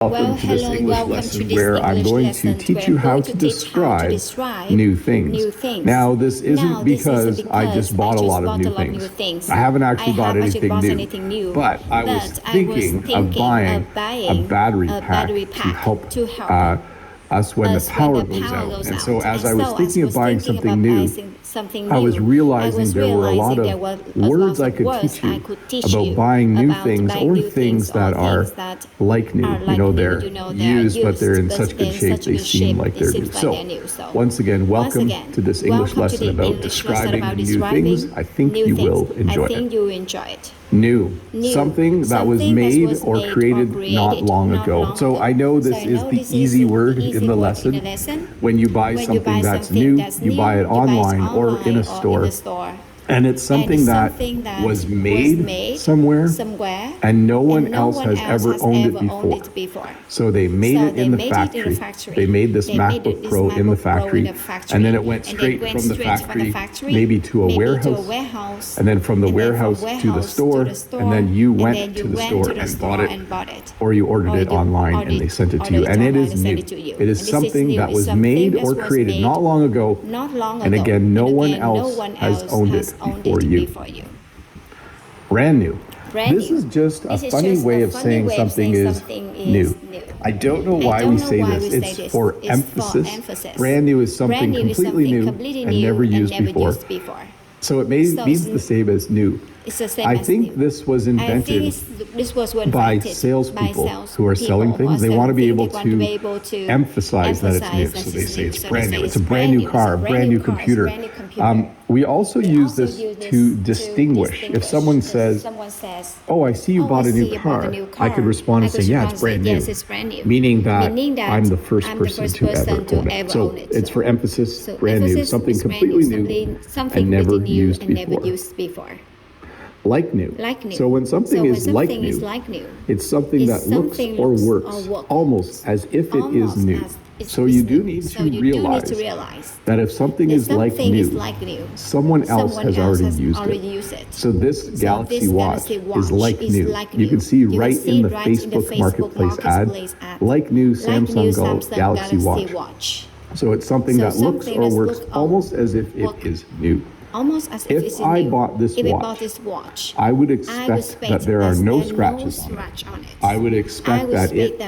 Welcome to this English lesson where I'm going to teach you how to describe new things. Now, this isn't because I just bought a lot of new things. I haven't actually bought anything new, but I was thinking of buying a battery pack to help us when the power goes out. And so as I was thinking of buying something new, I was realizing there were a lot of words I could teach you about buying new things or things that are like new. You know, they're used, but they're in such good shape they seem like they're new. So, once again, welcome to this English lesson about describing new things. I think you will enjoy it. New, something that was made or created not long ago. So I know this is the easy word in the lesson. When you buy something that's new, you buy it online or in a store. And it's something that was made somewhere and no one else has ever owned it before. So they made it in the factory. They made this MacBook Pro in the factory, and then it went straight from the factory maybe to a warehouse, and then from the warehouse to the store, and then you went to the store and bought it, or you ordered it online and they sent it to you. And it is new. It is something that was made or created not long ago, and again, no one else has owned it before you. Brand new. This is just a funny way of saying something is new. I don't know why we say this. It's for emphasis. Brand new is something completely new and never used before. So it means the same as new. I think this was invented by salespeople who are selling things. They want to be able to emphasize that it's new. So they say it's brand new. It's a brand new car, a brand new computer. We also use this to distinguish. If someone says, "Oh, I see you bought a new car," I could respond and say, "Yeah, it's brand new," meaning that I'm the first person to ever own it. So it's for emphasis, brand new, something completely new and never used before. Like new. So when something is like new, it's something that looks or works almost as if it is new. So you do need to realize that if something is like new, someone else has already used it. So this Galaxy Watch is like new. You can see right in the Facebook Marketplace ad, like new Samsung Galaxy Watch. So it's something that looks or works almost as if it is new. If I bought this watch, I would expect that there are no scratches on it. I would expect that it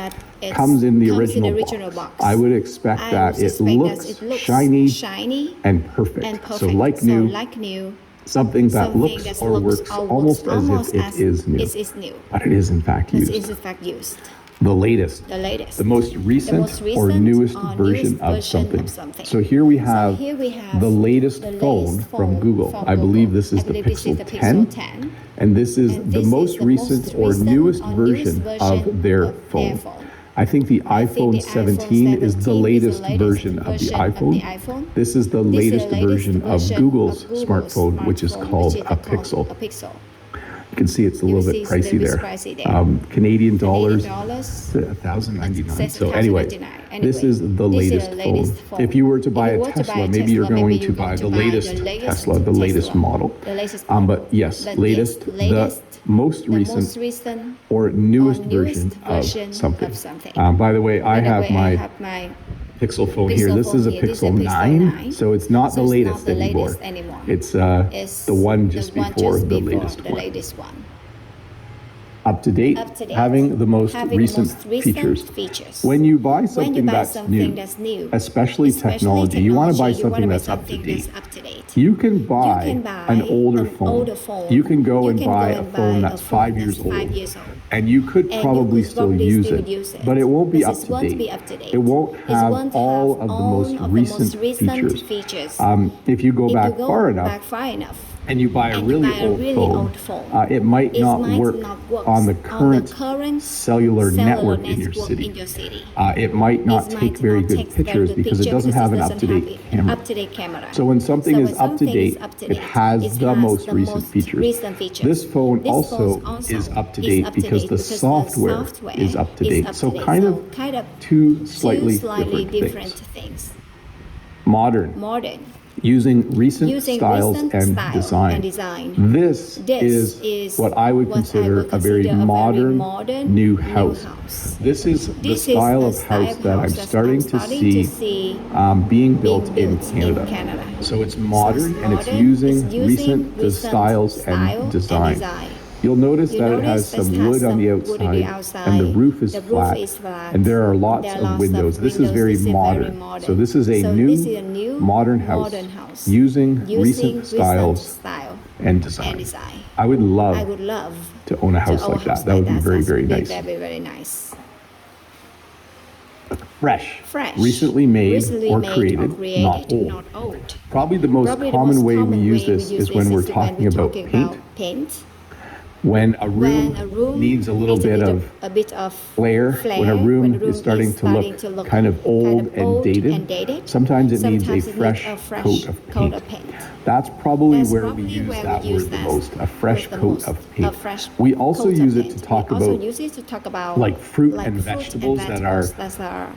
comes in the original box. I would expect that it looks shiny and perfect. So like new, something that looks or works almost as if it is new, but it is in fact used. The latest, the most recent or newest version of something. So here we have the latest phone from Google. I believe this is the Pixel 10, and this is the most recent or newest version of their phone. I think the iPhone 17 is the latest version of the iPhone. This is the latest version of Google's smartphone, which is called a Pixel. You can see it's a little bit pricey there. Canadian dollars, $1,099. So anyway, this is the latest phone. If you were to buy a Tesla, maybe you're going to buy the latest Tesla, the latest model. But yes, latest, the most recent or newest version of something. By the way, I have my Pixel phone here. This is a Pixel 9, so it's not the latest anymore. It's the one just before the latest one. Up to date, having the most recent features. When you buy something that's new, especially technology, you want to buy something that's up to date. You can buy an older phone. You can go and buy a phone that's 5 years old, and you could probably still use it, but it won't be up to date. It won't have all of the most recent features. If you go back far enough, and you buy a really old phone, it might not work on the current cellular network in your city. It might not take very good pictures because it doesn't have an up-to-date camera. So when something is up to date, it has the most recent features. This phone also is up to date because the software is up to date. So kind of two slightly different things. Modern. using recent styles and design. This is what I would consider a very modern new house. This is the style of house that I'm starting to see being built in Canada. So it's modern and it's using recent styles and design. You'll notice that it has some wood on the outside and the roof is flat and there are lots of windows. This is very modern. So this is a new modern house using recent styles and design. I would love to own a house like that. That would be very, very nice. Fresh. Recently made or created, not old. Probably the most common way we use this is when we're talking about paint. When a room needs a little bit of flair, when a room is starting to look kind of old and dated, sometimes it needs a fresh coat of paint. That's probably where we use that word the most, a fresh coat of paint. We also use it to talk about like fruit and vegetables that are,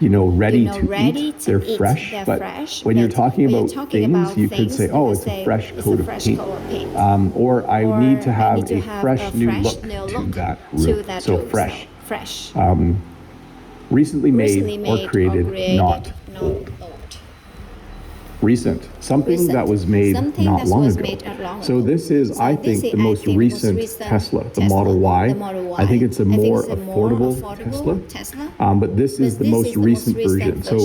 ready to eat. They're fresh, but when you're talking about things, you could say, oh, it's a fresh coat of paint. Or I need to have a fresh new look to that room. So fresh. Recently made or created, not old. Recent, something that was made not long ago. So this is, I think, the most recent Tesla, the Model Y. I think it's a more affordable Tesla, but this is the most recent version. So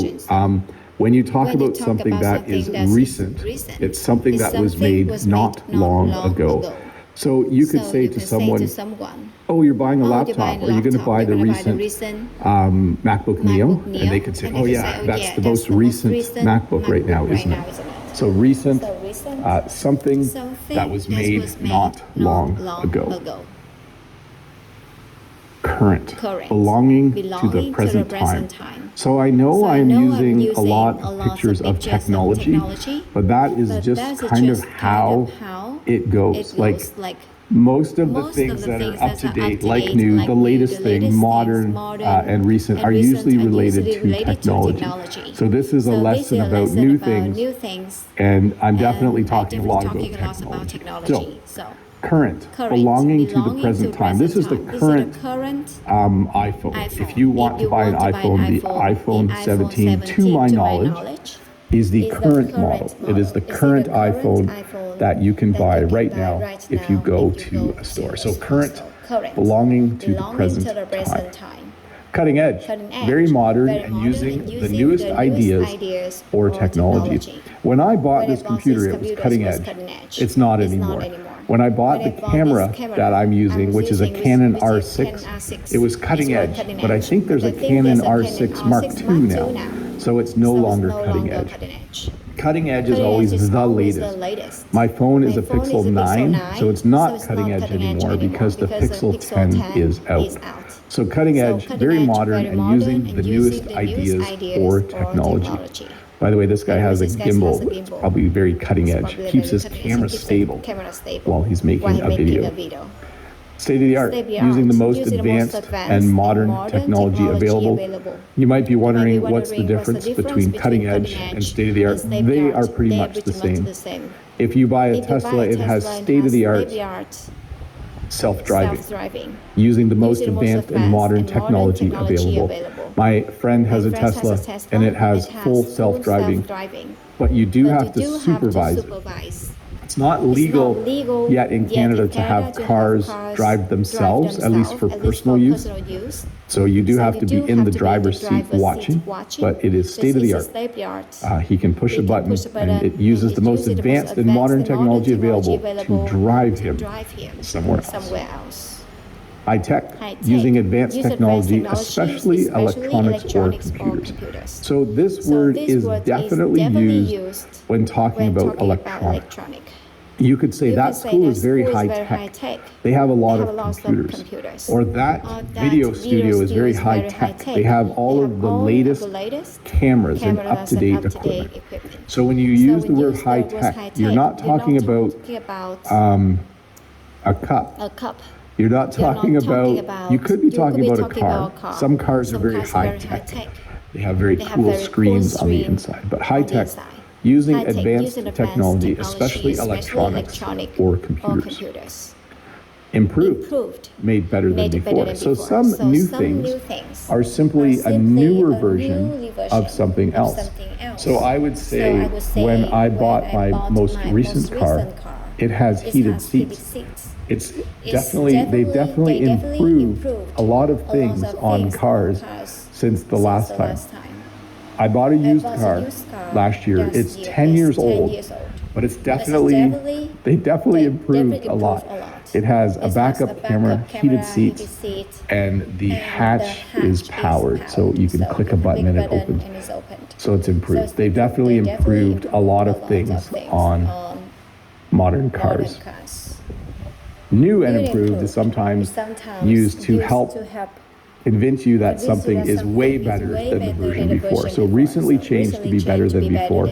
when you talk about something that is recent, it's something that was made not long ago. So you could say to someone, oh, you're buying a laptop. Are you going to buy the recent MacBook Neo? And they could say, oh yeah, that's the most recent MacBook right now, isn't it? So recent, something that was made not long ago. Current, belonging to the present time. So I know I'm using a lot of pictures of technology, but that is just kind of how it goes. Like most of the things that are up to date, like new, the latest thing, modern and recent, are usually related to technology. So this is a lesson about new things, and I'm definitely talking a lot about technology. So current, belonging to the present time. This is the current iPhone. If you want to buy an iPhone, the iPhone 17, to my knowledge, is the current model. It is the current iPhone that you can buy right now if you go to a store. So current, belonging to the present time. Cutting edge, very modern and using the newest ideas or technology. When I bought this computer, it was cutting edge. It's not anymore. When I bought the camera that I'm using, which is a Canon R6, it was cutting edge, but I think there's a Canon R6 Mark II now, so it's no longer cutting edge. Cutting edge is always the latest. My phone is a Pixel 9, so it's not cutting edge anymore because the Pixel 10 is out. So cutting edge, very modern and using the newest ideas or technology. By the way, this guy has a gimbal. It's probably very cutting edge. Keeps his camera stable while he's making a video. State of the art, using the most advanced and modern technology available. You might be wondering what's the difference between cutting edge and state of the art. They are pretty much the same. If you buy a Tesla, it has state of the art self-driving, using the most advanced and modern technology available. My friend has a Tesla and it has full self-driving, but you do have to supervise it. It's not legal yet in Canada to have cars drive themselves, at least for personal use. So you do have to be in the driver's seat watching, but it is state of the art. He can push a button and it uses the most advanced and modern technology available to drive him somewhere else. High tech, using advanced technology, especially electronics or computers. So this word is definitely used when talking about electronic. You could say that school is very high tech. They have a lot of computers. Or that video studio is very high tech. They have all of the latest cameras and up-to-date equipment. So when you use the word high tech, you're not talking about a cup. You're not talking about, you could be talking about a car. Some cars are very high tech. They have very cool screens on the inside, but high tech using advanced technology, especially electronics or computers. Improved, made better than before. So some new things are simply a newer version of something else. So I would say when I bought my most recent car, it has heated seats. They've definitely improved a lot of things on cars since the last time. I bought a used car last year. It's 10 years old, but they definitely improved a lot. It has a backup camera, heated seats, and the hatch is powered, so you can click a button and it opens. So it's improved. They've definitely improved a lot of things on modern cars. New and improved is sometimes used to help convince you that something is way better than the version before. So recently changed to be better than before.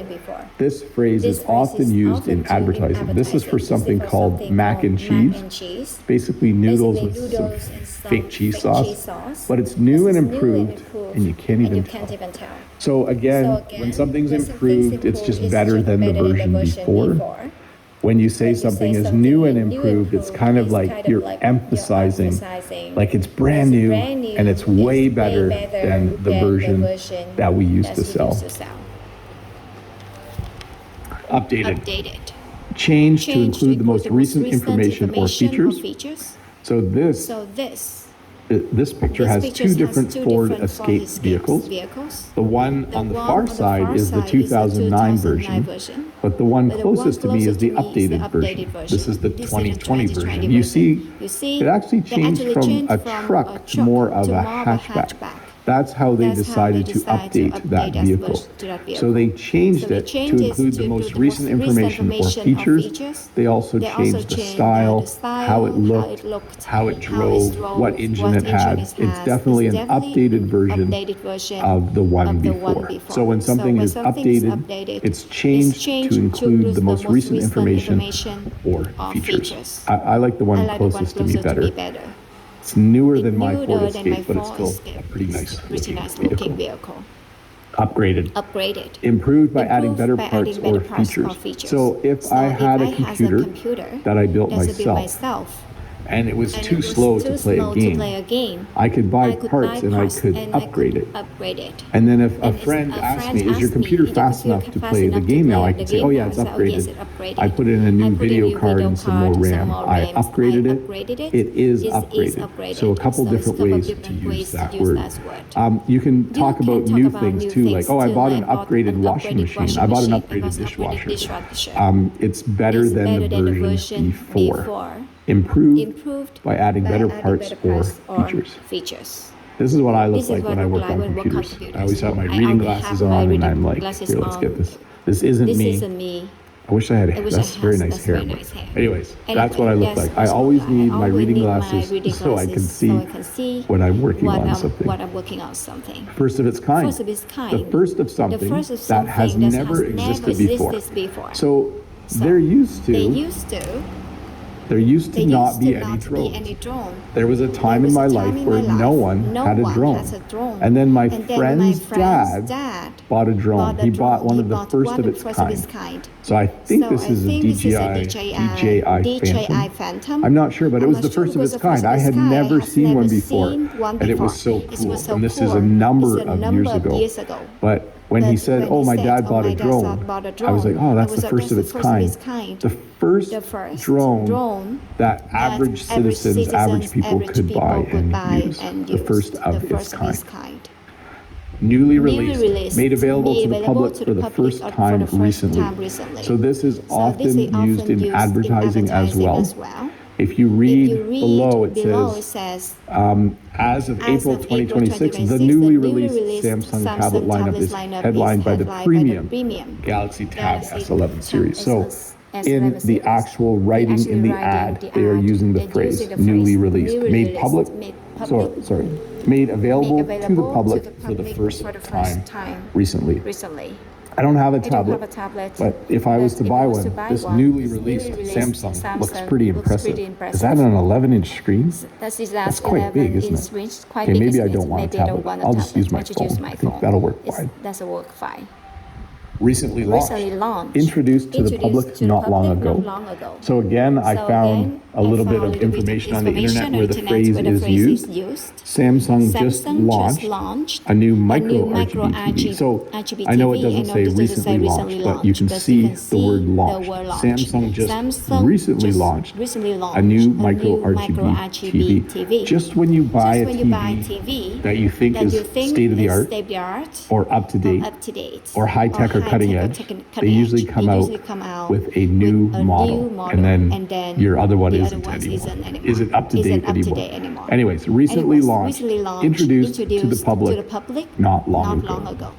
This phrase is often used in advertising. This is for something called mac and cheese, basically noodles with some fake cheese sauce, but it's new and improved, and you can't even tell. So again, when something's improved, it's just better than the version before. When you say something is new and improved, it's kind of like you're emphasizing like it's brand new and it's way better than the version that we used to sell. Updated. Change to include the most recent information or features. So this picture has two different Ford Escape vehicles. The one on the far side is the 2009 version, but the one closest to me is the updated version. This is the 2020 version. You see, it actually changed from a truck to more of a hatchback. That's how they decided to update that vehicle. So they changed it to include the most recent information or features. They also changed the style, how it looked, how it drove, what engine it had. It's definitely an updated version of the one before. So when something is updated, it's changed to include the most recent information or features. I like the one closest to me better. It's newer than my Ford Escape, but it's still a pretty nice looking vehicle. Upgraded. Improved by adding better parts or features. So if I had a computer that I built myself, and it was too slow to play a game, I could buy parts and I could upgrade it. And then if a friend asked me, is your computer fast enough to play the game now? I could say, oh yeah, it's upgraded. I put in a new video card and some more RAM. I upgraded it. It is upgraded. So a couple different ways to use that word. You can talk about new things too, like, oh, I bought an upgraded washing machine. I bought an upgraded dishwasher. It's better than the version before. Improved by adding better parts or features. This is what I look like when I work on computers. I always have my reading glasses on and I'm like, here, let's get this. This isn't me. I wish I had hair. That's very nice hair. Anyways, that's what I look like. I always need my reading glasses so I can see when I'm working on something. First of its kind. The first of something that has never existed before. So there used to not be any drones. There was a time in my life where no one had a drone. And then my friend's dad bought a drone. He bought one of the first of its kind. So I think this is a DJI Phantom. I'm not sure, but it was the first of its kind. I had never seen one before, and it was so cool. And this is a number of years ago. But when he said, oh, my dad bought a drone, I was like, oh, that's the first of its kind. The first drone that average citizens, average people could buy and use. The first of its kind. Newly released, made available to the public for the first time recently. So this is often used in advertising as well. If you read below, it says, as of April 2026, the newly released Samsung tablet lineup is headlined by the premium Galaxy Tab S11 series. So in the actual writing in the ad, they are using the phrase newly released, made available to the public for the first time recently. I don't have a tablet, but if I was to buy one, this newly released Samsung looks pretty impressive. Is that an 11-inch screen? That's quite big, isn't it? Okay, maybe I don't want a tablet. I'll just use my phone. I think that'll work fine. recently launched, introduced to the public not long ago. So again, I found a little bit of information on the internet where the phrase is used. Samsung just launched a new micro RGB TV. So I know it doesn't say recently launched, but you can see the word launched. Samsung just recently launched a new micro RGB TV. Just when you buy a TV that you think is state of the art or up to date or high tech or cutting edge, they usually come out with a new model, and then your other one isn't anymore. Isn't up to date anymore. Anyways, recently launched, introduced to the public not long ago.